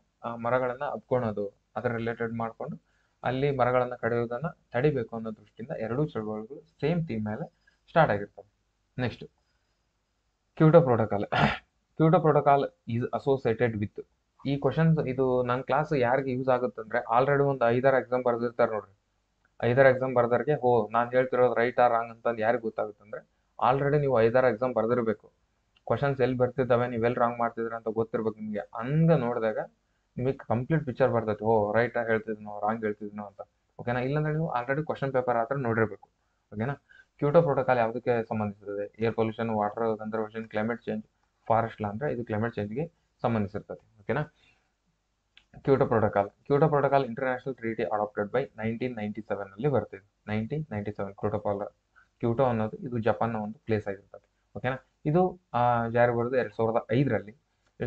ಮರಗಳನ್ನ ಹಬ್ಕೊಳೋದು, ಅದರ ರಿಲೇಟೆಡ್ ಮಾಡ್ಕೊಂಡು ಅಲ್ಲಿ ಮರಗಳನ್ನ ಕಡಿಯೋದನ್ನ ತಡಿಬೇಕು ಅನ್ನೋ ದೃಷ್ಟಿಯಿಂದ ಎರಡೂ ಚಳವಳಿಗಳು ಸೇಮ್ ಥೀಮ್ ಮೇಲೆ ಸ್ಟಾರ್ಟ್ ಆಗಿರ್ತವೆ. Next Kyoto protocol. Kyoto protocol is associated with, ಈ ಕ್ವಶನ್ಸ್ ಇದು ನನ್ನ ಕ್ಲಾಸ್ ಯಾರಿಗೆ ಯೂಸ್ ಆಗುತ್ತೆ ಅಂದ್ರೆ ಆಲ್ರೆಡಿ ಒಂದು 5-6 ಎಕ್ಸಾಮ್ ಬರ್ದಿರ್ತಾರೆ ನೋಡ್ರಿ. 5-6 ಎಕ್ಸಾಮ್ ಬರ್ದವ್ರಿಗೆ ನಾನು ಹೇಳ್ತಿರೋದು ರೈಟ್ ಆರ್ ರಾಂಗ್ ಅಂತ ಯಾರಿಗೆ ಗೊತ್ತಾಗುತ್ತೆ ಅಂದ್ರೆ ಆಲ್ರೆಡಿ ನೀವು 5-6 ಎಕ್ಸಾಮ್ ಬರ್ದಿರ್ಬೇಕು. ಕ್ವಶನ್ಸ್ ಎಲ್ಲಿ ಬರ್ತಿದ್ದಾವೆ, ನೀವೆಲ್ಲಿ ರಾಂಗ್ ಮಾಡ್ತಿದ್ರ ಅಂತ ಗೊತ್ತಿರ್ಬೇಕು ನಿಮಗೆ. ಹಂಗ ನೋಡಿದಾಗ ನಿಮಗೆ ಕಂಪ್ಲೀಟ್ ಪಿಕ್ಚರ್ ಬರ್ತೈತೆ, ರೈಟ್ ಹೇಳ್ತಿದ್ನೋ ರಾಂಗ್ ಹೇಳ್ತಿದ್ನೋ ಅಂತ. ಓಕೆನಾ, ಇಲ್ಲಾಂದ್ರೆ ನೀವು ಆಲ್ರೆಡಿ ಕ್ವಶನ್ ಪೇಪರ್ ಆದ್ರೆ ನೋಡಿರ್ಬೇಕು. ಓಕೆನಾ, ಕ್ಯೋಟೋ ಪ್ರೋಟೋಕಾಲ್ ಯಾವುದಕ್ಕೆ ಸಂಬಂಧಿಸಿರ್ತದೆ? Air pollution, water conservation, climate change, forest law ಅಂದ್ರೆ ಇದು ಕ್ಲೈಮೇಟ್ ಚೇಂಜ್ಗೆ ಸಂಬಂಧಿಸಿರ್ತದೆ. ಓಕೆನಾ, Kyoto protocol international treaty adopted by 1997 ನಲ್ಲಿ ಬರ್ತಿದೆ. 1997 ಕ್ಯೋಟೋ ಅನ್ನೋದು ಇದು ಜಪಾನ್ನ ಒಂದು ಪ್ಲೇಸ್ ಆಗಿರ್ತದೆ. ಓಕೆನಾ, ಇದು ಜಾರಿ ಬರೋದು 2005ರಲ್ಲಿ.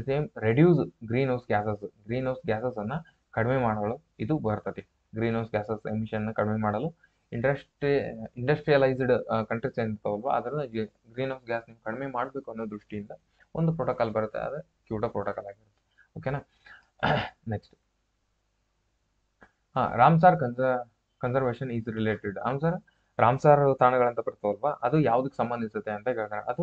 Same reduce greenhouse gases ಅನ್ನ ಕಡಿಮೆ ಮಾಡಲು ಇದು ಬರ್ತದೆ. ಗ್ರೀನ್ ಹೌಸ್ ಗ್ಯಾಸಸ್ ಎಮಿಷನ್ ಕಡಿಮೆ ಮಾಡಲು ಇಂಡಸ್ಟ್ರಿಯಲೈಸ್ಡ್ ಕಂಟ್ರೀಸ್ ಏನಿರ್ತಾವಲ್ವಾ ಅದನ್ನ ಗ್ರೀನ್ ಹೌಸ್ ಗ್ಯಾಸ್ ಕಡಿಮೆ ಮಾಡಬೇಕು ಅನ್ನೋ ದೃಷ್ಟಿಯಿಂದ ಒಂದು ಪ್ರೋಟೋಕಾಲ್ ಬರುತ್ತೆ, ಅದೇ ಕ್ಯೋಟೋ ಪ್ರೋಟೋಕಾಲ್ ಆಗಿರುತ್ತೆ. ಓಕೆನಾ, next Ramsar conservation is related. Ramsar ತಾಣಗಳಂತ ಬರ್ತಾವಲ್ವಾ ಅದು ಯಾವ್ದಕ್ಕೆ ಸಂಬಂಧಿಸುತ್ತೆ ಅಂತ ಹೇಳ್ತಾರೆ. ಅದು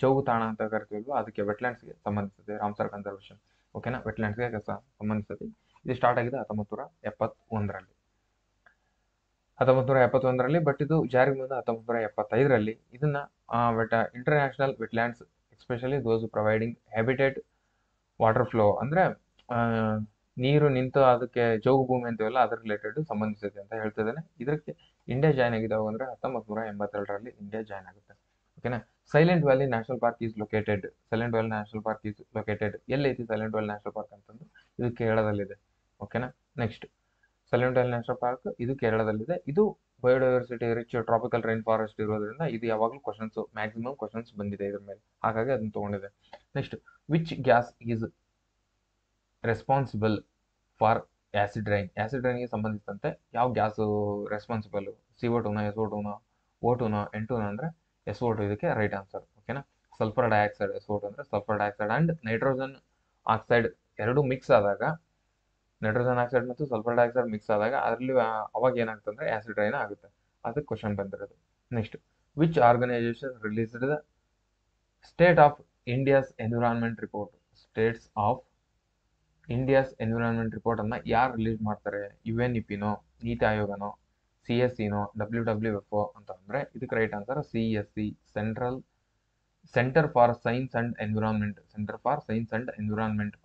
ಜೌಗು ತಾಣ ಅಂತ ಕರಿತೀವಲ್ವಾ ಅದಕ್ಕೆ ವೆಟ್ಲ್ಯಾಂಡ್ಸ್ಗೆ ಸಂಬಂಧಿಸುತ್ತೆ ರಾಮ್ಸಾರ್ ಕನ್ಸರ್ವೇಷನ್. ಓಕೆನಾ, ವೆಟ್ಲ್ಯಾಂಡ್ಸ್ಗೆ ಸಂಬಂಧಿಸುತ್ತೆ. ಇದು ಸ್ಟಾರ್ಟ್ ಆಗಿದೆ 1971ರಲ್ಲಿ, ಬಟ್ ಇದು ಜಾರಿಗೆ ಬಂದ 1975ರಲ್ಲಿ. ಇದನ್ನ ಇಂಟರ್ನ್ಯಾಷನಲ್ ವೆಟ್ಲ್ಯಾಂಡ್ಸ್ ಎಸ್ಪೆಷಲಿ ದೋಸ್ ಪ್ರೊವೈಡಿಂಗ್ ಹ್ಯಾಬಿಟೇಟ್ ವಾಟರ್ ಫ್ಲೋ ಅಂದ್ರೆ ನೀರು ನಿಂತು ಅದಕ್ಕೆ ಜೌಗು ಭೂಮಿ ಅಂತೀವಲ್ಲ ಅದ್ರ ರಿಲೇಟೆಡ್ ಸಂಬಂಧಿಸಿದೆ ಅಂತ ಹೇಳ್ತಿದ್ದೇನೆ. ಇದಕ್ಕೆ ಇಂಡಿಯಾ ಜಾಯ್ನ್ ಆಗಿದ್ದಾವೆ ಅಂದ್ರೆ 1982ರಲ್ಲಿ ಇಂಡಿಯಾ ಜಾಯ್ನ್ ಆಗುತ್ತೆ. ಓಕೆನಾ, Silent Valley National Park is located. ಎಲ್ಲೈತಿ ಸೈಲೆಂಟ್ ವ್ಯಾಲಿ ನ್ಯಾಷನಲ್ ಪಾರ್ಕ್ ಅಂತಂದು? ಇದು ಕೇರಳದಲ್ಲಿದೆ. ಓಕೆನಾ, next Silent Valley National Park ಇದು ಕೇರಳದಲ್ಲಿದೆ. ಇದು biodiversity rich tropical rain forest ಇರೋದ್ರಿಂದ ಇದು ಯಾವಾಗಲೂ ಮ್ಯಾಕ್ಸಿಮಮ್ ಕ್ವಶನ್ಸ್ ಬಂದಿದೆ ಇದ್ರ ಮೇಲೆ, ಹಾಗಾಗಿ ಅದನ್ನ ತಗೊಂಡಿದೆ. Next which gas is responsible for acid ರೈನ್ಗೆ ಸಂಬಂಧಿಸಿದಂತೆ ಯಾವ ಗ್ಯಾಸ್ ರೆಸ್ಪಾನ್ಸಿಬಲ್? CO2ನ, SO2ನ, O2ನ, N2ನ ಅಂದ್ರೆ SO2 ಇದಕ್ಕೆ ರೈಟ್ ಆನ್ಸರ್. ಓಕೆನಾ, ಸಲ್ಫರ್ ಡೈಆಕ್ಸೈಡ್, SO2 ಅಂದ್ರೆ sulphur dioxide and nitrogen oxide ಎರಡು ಮಿಕ್ಸ್ ಆದಾಗ, ನೈಟ್ರೋಜನ್ ಆಕ್ಸೈಡ್ ಮತ್ತು ಸಲ್ಫರ್ ಡೈಆಕ್ಸೈಡ್ ಮಿಕ್ಸ್ ಆದಾಗ ಅದರಲ್ಲಿ ಅವಾಗ ಏನಾಗುತ್ತೆ ಅಂದ್ರೆ ಆಸಿಡ್ ರೈನ್ ಆಗುತ್ತೆ. ಅದಕ್ಕೆ ಕ್ವಶನ್ ಬಂದಿರೋದು. Next which organisation released the state of India's environment report? States of India's environment report ಅನ್ನ ಯಾರು ರಿಲೀಸ್ ಮಾಡ್ತಾರೆ? UNEPನೋ, ನೀತಿ ಆಯೋಗನೋ, CSCನೋ, WWFO ಅಂತ ಅಂದ್ರೆ ಇದಕ್ಕೆ right answer CSC, centre for science and environment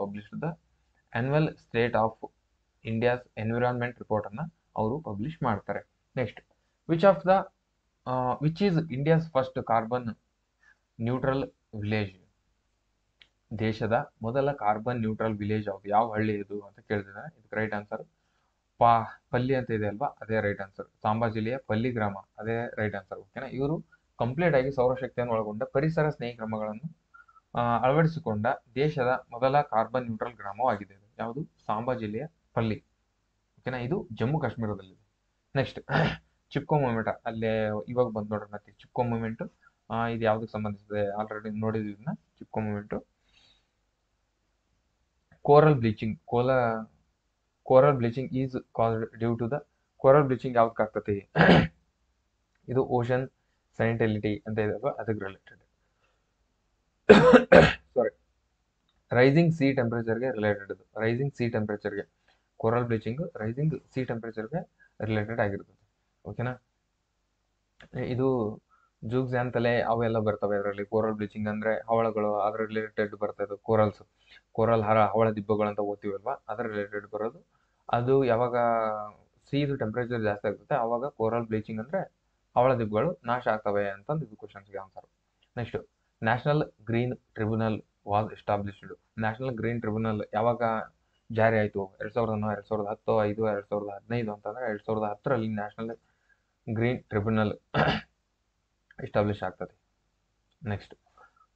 published the annual state of India's environment report ಅನ್ನ ಅವರು publish ಮಾಡ್ತಾರೆ. Next which is India's first carbon neutral village? ದೇಶದ ಮೊದಲ ಕಾರ್ಬನ್ ನ್ಯೂಟ್ರಲ್ ವಿಲೇಜ್ ಯಾವ ಹಳ್ಳಿ ಇದು ಅಂತ ಕೇಳಿದ್ದಾರೆ. ಇದಕ್ಕೆ ರೈಟ್ ಆನ್ಸರ್ ಪಲ್ಲಿ ಅಂತ ಇದೆ ಅಲ್ವಾ, ಅದೇ ರೈಟ್ ಆನ್ಸರ್. ಸಾಂಬಾ ಜಿಲ್ಲೆಯ ಪಲ್ಲಿ ಗ್ರಾಮ, ಅದೇ ರೈಟ್ ಆನ್ಸರ್. ಓಕೆನಾ, ಇವರು ಕಂಪ್ಲೀಟ್ ಆಗಿ ಸೌರಶಕ್ತಿಯನ್ನು ಒಳಗೊಂಡ ಪರಿಸರ ಸ್ನೇಹಿ ಕ್ರಮಗಳನ್ನು ಅಳವಡಿಸಿಕೊಂಡ ದೇಶದ ಮೊದಲ ಕಾರ್ಬನ್ ನ್ಯೂಟ್ರಲ್ ಗ್ರಾಮವಾಗಿದೆ. ಯಾವುದು? ಸಾಂಬಾ ಜಿಲ್ಲೆಯ ಪಲ್ಲಿ. ಓಕೆನಾ, ಇದು ಜಮ್ಮು ಕಾಶ್ಮೀರದಲ್ಲಿದೆ. ನೆಕ್ಸ್ಟ್ ಚಿಪ್ಕೋ ಮೂಮೆಂಟ್, ಅಲ್ಲೇ ಇವಾಗ ಬಂದು ನೋಡ್ರಿ ಮತ್ತೆ ಚಿಪ್ಕೋ ಮೂಮೆಂಟ್. ಇದು ಯಾವ್ದಕ್ಕೆ ಸಂಬಂಧಿಸಿದೆ? ಆಲ್ರೆಡಿ ನೋಡಿದ್ವಿ ಇದನ್ನ. Chipko movement coral bleaching. Coral bleaching is caused due to the coral bleaching ಯಾವ್ದಕ್ಕೆ ಆಗ್ತತಿ? ಇದು ಓಷನ್ ಸೈಂಟಿಲಿಟಿ ಅಂತ ಇದೆ, ಅದಕ್ಕೆ ರಿಲೇಟೆಡ್. ಸಾರಿ, ರೈಸಿಂಗ್ ಸಿ ಟೆಂಪರೇಚರ್ಗೆ ರಿಲೇಟೆಡ್. ರೈಸಿಂಗ್ ಸಿ ಟೆಂಪರೇಚರ್ಗೆ ಕೋರಲ್ ಬ್ಲೀಚಿಂಗ್ ರೈಸಿಂಗ್ ಸಿ ಟೆಂಪರೇಚರ್ಗೆ ರಿಲೇಟೆಡ್ ಆಗಿರ್ತದೆ. ಓಕೆನಾ, ಇದು ಜೂಗ್ಸ್ ಅಂತಲೇ ಅವೆಲ್ಲ ಬರ್ತವೆ ಅದರಲ್ಲಿ. ಕೋರಲ್ ಬ್ಲೀಚಿಂಗ್ ಅಂದ್ರೆ ಹವಳಗಳು, ಅದ್ರ ರಿಲೇಟೆಡ್ ಬರ್ತದೆ. ಕೋರಲ್ ಹವಳ ದಿಬ್ಬಗಳು ಅಂತ ಓದ್ತೀವಲ್ವಾ, ಅದ್ರ ರಿಲೇಟೆಡ್ ಬರೋದು. ಅದು ಯಾವಾಗ ಸೀದು ಟೆಂಪರೇಚರ್ ಜಾಸ್ತಿ ಆಗ್ತದೆ ಅವಾಗ ಕೋರಲ್ ಬ್ಲೀಚಿಂಗ್ ಅಂದ್ರೆ ಹವಳ ದಿಬ್ಬಗಳು ನಾಶ ಆಗ್ತವೆ ಅಂತಂದು ಇದು ಕ್ವಶನ್ಸ್ಗೆ answer. Next, National Green Tribunal was established. National Green Tribunal ಯಾವಾಗ ಜಾರಿ ಆಯಿತು? 2001, 2010, 5, 2015 ಅಂತಂದ್ರೆ 2010ರಲ್ಲಿ ನ್ಯಾಷನಲ್ ಗ್ರೀನ್ ಟ್ರಿಬ್ಯುನಲ್ ಎಸ್ಟಾಬ್ಲಿಷ್ ಆಗ್ತದೆ. Next,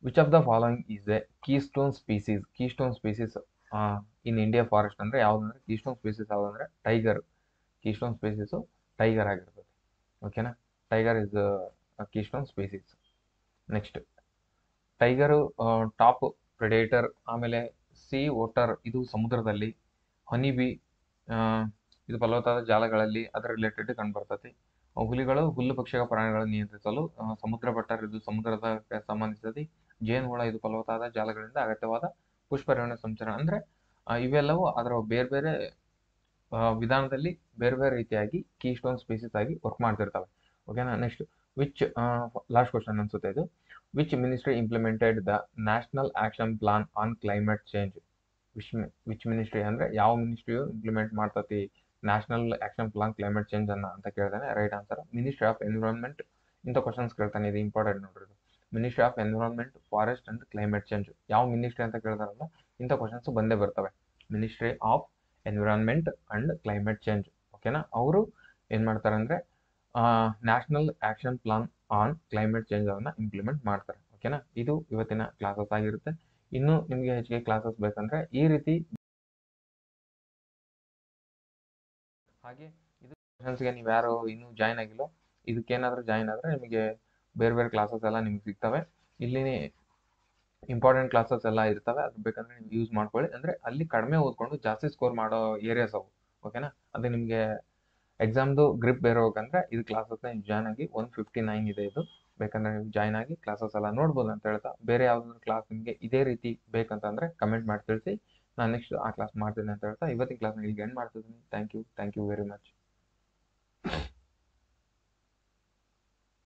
which of the following is a keystone species? Keystone species in India forest ಅಂದ್ರೆ ಯಾವ್ದಂದ್ರೆ ಕೀಸ್ಟೋನ್ ಸ್ಪೀಸೀಸ್ ಯಾವ್ದಂದ್ರೆ ಟೈಗರ್. ಕೀಸ್ಟೋನ್ ಸ್ಪೀಸೀಸು ಟೈಗರ್ ಆಗಿರ್ತದೆ. ಓಕೆನಾ, tiger is keystone species. Next, tiger top predator. ಆಮೇಲೆ sea otter, ಇದು ಸಮುದ್ರದಲ್ಲಿ. Honeybee, ಇದು ಫಲವತ್ತಾದ ಜಾಲಗಳಲ್ಲಿ ಅದರ ರಿಲೇಟೆಡ್ ಕಂಡುಬರ್ತತಿ. ಹುಲಿಗಳು ಹುಲ್ಲು ಭಕ್ಷಕ ಪ್ರಾಣಿಗಳನ್ನು ನಿಯಂತ್ರಿಸಲು ಸಮುದ್ರ ಬಟ್ಟರ್, ಇದು ಸಮುದ್ರದ ಸಂಬಂಧಿಸಿದ. ಜೇನುಹುಳ, ಇದು ಫಲವತ್ತಾದ ಜಾಲಗಳಿಂದ ಅಗತ್ಯವಾದ ಪುಷ್ಪರೇಣು ಸಂಚರಣ. ಅಂದ್ರೆ ಇವೆಲ್ಲವೂ ಅದರ ಬೇರೆ ಬೇರೆ ವಿಧಾನದಲ್ಲಿ ಬೇರೆ ಬೇರೆ ರೀತಿಯಾಗಿ ಕೀಸ್ಟೋನ್ ಸ್ಪೀಸೀಸ್ ಆಗಿ ವರ್ಕ್ ಮಾಡ್ತಿರ್ತವೆ. ಓಕೆನಾ. ನೆಕ್ಸ್ಟ್, ವಿಚ್ ಲಾಸ್ಟ್ ಕ್ವಶನ್ ಅನ್ಸುತ್ತೆ ಇದು. Which ministry implemented the national action plan on climate change? Which ministry ಅಂದ್ರೆ ಯಾವ ಮಿನಿಸ್ಟ್ರಿಯು ಇಂಪ್ಲಿಮೆಂಟ್ ಮಾಡ್ತತಿ national action plan climate change ಅಂತ ಕೇಳ್ತಾನೆ. Right answer ministry of environment. ಇಂಥ ಕ್ವಶನ್ಸ್ ಕೇಳ್ತಾನೆ, ಇದು ಇಂಪಾರ್ಟೆಂಟ್ ನೋಡ್ರಿ. Ministry of environment, forest and climate change. ಯಾವ ಮಿನಿಸ್ಟ್ರಿ ಅಂತ ಕೇಳ್ತಾರಲ್ಲ ಇಂಥ ಕ್ವಶನ್ಸ್ ಬಂದೇ ಬರ್ತವೆ. Ministry of environment and climate change. ಓಕೆನಾ, ಅವರು ಏನ್ ಮಾಡ್ತಾರೆ ಅಂದ್ರೆ national action plan on climate change ಅವನ್ನ ಇಂಪ್ಲಿಮೆಂಟ್ ಮಾಡ್ತಾರೆ. ಓಕೆನಾ, ಇದು ಇವತ್ತಿನ ಕ್ಲಾಸಸ್ ಆಗಿರುತ್ತೆ. ಇನ್ನು ನಿಮಗೆ ಹೆಚ್ಚಿಗೆ ಕ್ಲಾಸಸ್ ಬೇಕಂದ್ರೆ ಈ ರೀತಿ ಹಾಗೆ ಇದು ಕ್ವಶನ್ಸ್ಗೆ ನೀವು ಯಾರು ಇನ್ನೂ ಜಾಯ್ನ್ ಆಗಿಲ್ಲ, ಇದಕ್ಕೇನಾದ್ರೂ ಜಾಯ್ನ್ ಆದ್ರೆ ನಿಮಗೆ ಬೇರೆ ಬೇರೆ ಕ್ಲಾಸಸ್ ಎಲ್ಲ ನಿಮ್ಗೆ ಸಿಗ್ತವೆ. ಇಲ್ಲಿ ಇಂಪಾರ್ಟೆಂಟ್ ಕ್ಲಾಸಸ್ ಎಲ್ಲ ಇರ್ತವೆ, ಅದು ಬೇಕಂದ್ರೆ ನೀವು ಯೂಸ್ ಮಾಡ್ಕೊಳ್ಳಿ. ಅಂದ್ರೆ ಅಲ್ಲಿ ಕಡಿಮೆ ಓದ್ಕೊಂಡು ಜಾಸ್ತಿ ಸ್ಕೋರ್ ಮಾಡೋ ಏರಿಯಾಸ್ ಅವು. ಓಕೆನಾ, ಅದು ನಿಮಗೆ ಎಕ್ಸಾಮ್ದು ಗ್ರಿಪ್ ಬೇರೆ ಹೋಗಂದ್ರೆ ಇದು ಕ್ಲಾಸಸ್ನ ನೀವು ಜಾಯ್ನ್ ಆಗಿ 159 ಇದೆ ಇದು. ಬೇಕಂದ್ರೆ ನೀವು ಜಾಯ್ನ್ ಆಗಿ ಕ್ಲಾಸಸ್ ಎಲ್ಲ ನೋಡ್ಬೋದು ಅಂತ ಹೇಳ್ತಾ, ಬೇರೆ ಯಾವ್ದಾದ್ರು ಕ್ಲಾಸ್ ನಿಮಗೆ ಇದೇ ರೀತಿ ಬೇಕಂತಂದ್ರೆ ಕಮೆಂಟ್ ಮಾಡಿ ತಿಳಿಸಿ. ನಾನು ನೆಕ್ಸ್ಟ್ ಆ ಕ್ಲಾಸ್ ಮಾಡ್ತೀನಿ ಅಂತ ಹೇಳ್ತಾ ಇವತ್ತಿನ ಕ್ಲಾಸ್ನ ಇಲ್ಲಿಗೆ ಎಂಡ್ ಮಾಡ್ತಿದ್ದೀನಿ. Thank you very much.